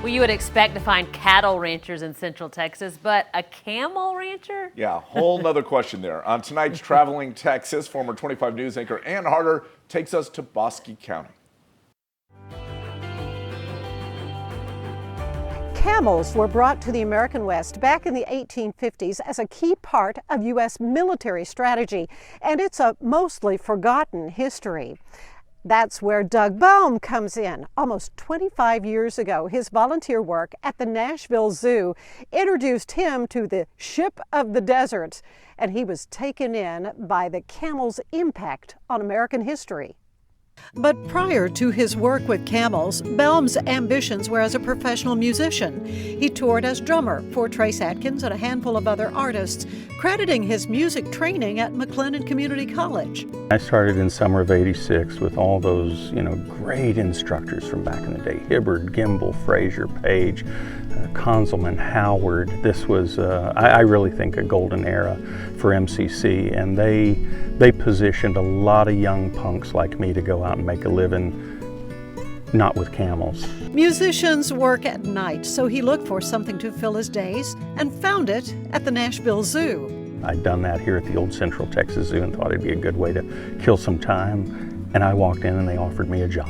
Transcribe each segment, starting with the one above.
Well, you would expect to find cattle ranchers in Central Texas, but a camel rancher? Yeah, whole nother question there. On tonight's Traveling Texas, former 25 News anchor Ann Harder takes us to Bosque County. Camels were brought to the American West back in the 1850s as a key part of U.S. military strategy, and it's a mostly forgotten history. That's where Doug Baum comes in. Almost 25 years ago, his volunteer work at the Nashville Zoo introduced him to the ship of the desert, and he was taken in by the camel's impact on American history. But prior to his work with camels, Baum's ambitions were as a professional musician. He toured as drummer for Trace Atkins and a handful of other artists, crediting his music training at McLennan Community College. I started in summer of '86 with all those, great instructors from back in the day. Hibbard, Gimbel, Frazier, Page, Conzelman, Howard. This was, I really think, a golden era for MCC, and they positioned a lot of young punks like me to go out and make a living, not with camels. Musicians work at night, so he looked for something to fill his days and found it at the Nashville Zoo. I'd done that here at the old Central Texas Zoo and thought it'd be a good way to kill some time, and I walked in and they offered me a job.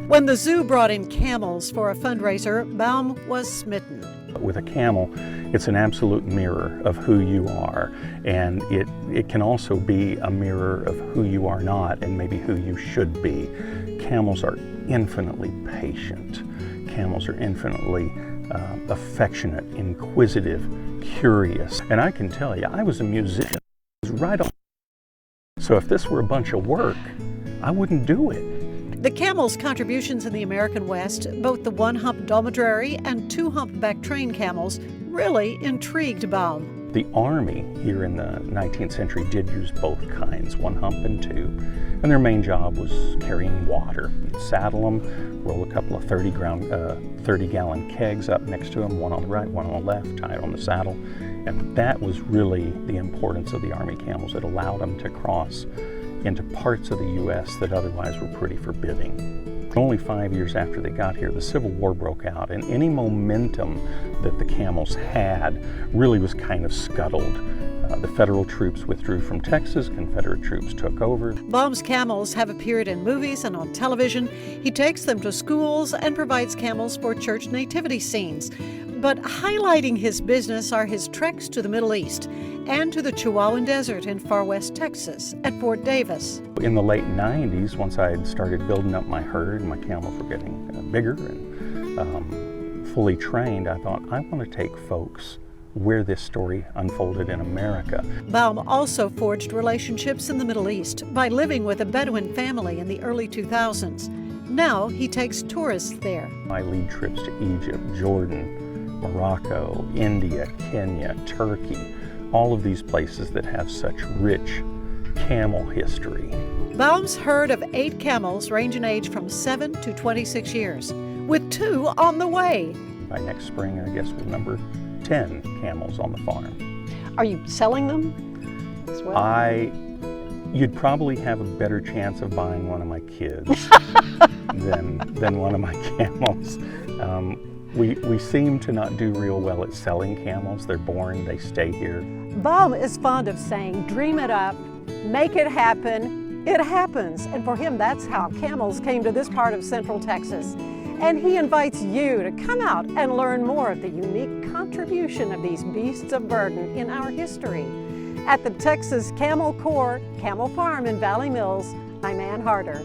When the zoo brought in camels for a fundraiser, Baum was smitten. With a camel, it's an absolute mirror of who you are, and it can also be a mirror of who you are not and maybe who you should be. Camels are infinitely patient. Camels are infinitely affectionate, inquisitive, curious. And I can tell you, I was a musician. I was right on. So if this were a bunch of work, I wouldn't do it. The camel's contributions in the American West, both the one-hump dromedary and two-humpback train camels, really intrigued Baum. The Army here in the 19th century did use both kinds, one hump and two, and their main job was carrying water. You'd saddle them, roll a couple of 30-gallon kegs up next to them, one on the right, one on the left, tie it on the saddle, and that was really the importance of the Army camels. It allowed them to cross into parts of the U.S. that otherwise were pretty forbidding. Only 5 years after they got here, the Civil War broke out, and any momentum that the camels had really was kind of scuttled. The federal troops withdrew from Texas, Confederate troops took over. Baum's camels have appeared in movies and on television. He takes them to schools and provides camels for church nativity scenes. But highlighting his business are his treks to the Middle East and to the Chihuahuan Desert in far west Texas at Fort Davis. In the late 90s, once I had started building up my herd, my camels were getting bigger and fully trained, I thought, I want to take folks where this story unfolded in America. Baum also forged relationships in the Middle East by living with a Bedouin family in the early 2000s. Now he takes tourists there. I lead trips to Egypt, Jordan, Morocco, India, Kenya, Turkey, all of these places that have such rich camel history. Baum's herd of 8 camels range in age from 7 to 26 years, with 2 on the way. By next spring, I guess we'll number 10 camels on the farm. Are you selling them as well? You'd probably have a better chance of buying one of my kids than one of my camels. We seem to not do real well at selling camels. They're born, they stay here. Baum is fond of saying, dream it up, make it happen, it happens. And for him, that's how camels came to this part of Central Texas. And he invites you to come out and learn more of the unique contribution of these beasts of burden in our history. At the Texas Camel Corps Camel Farm in Valley Mills, I'm Ann Harder.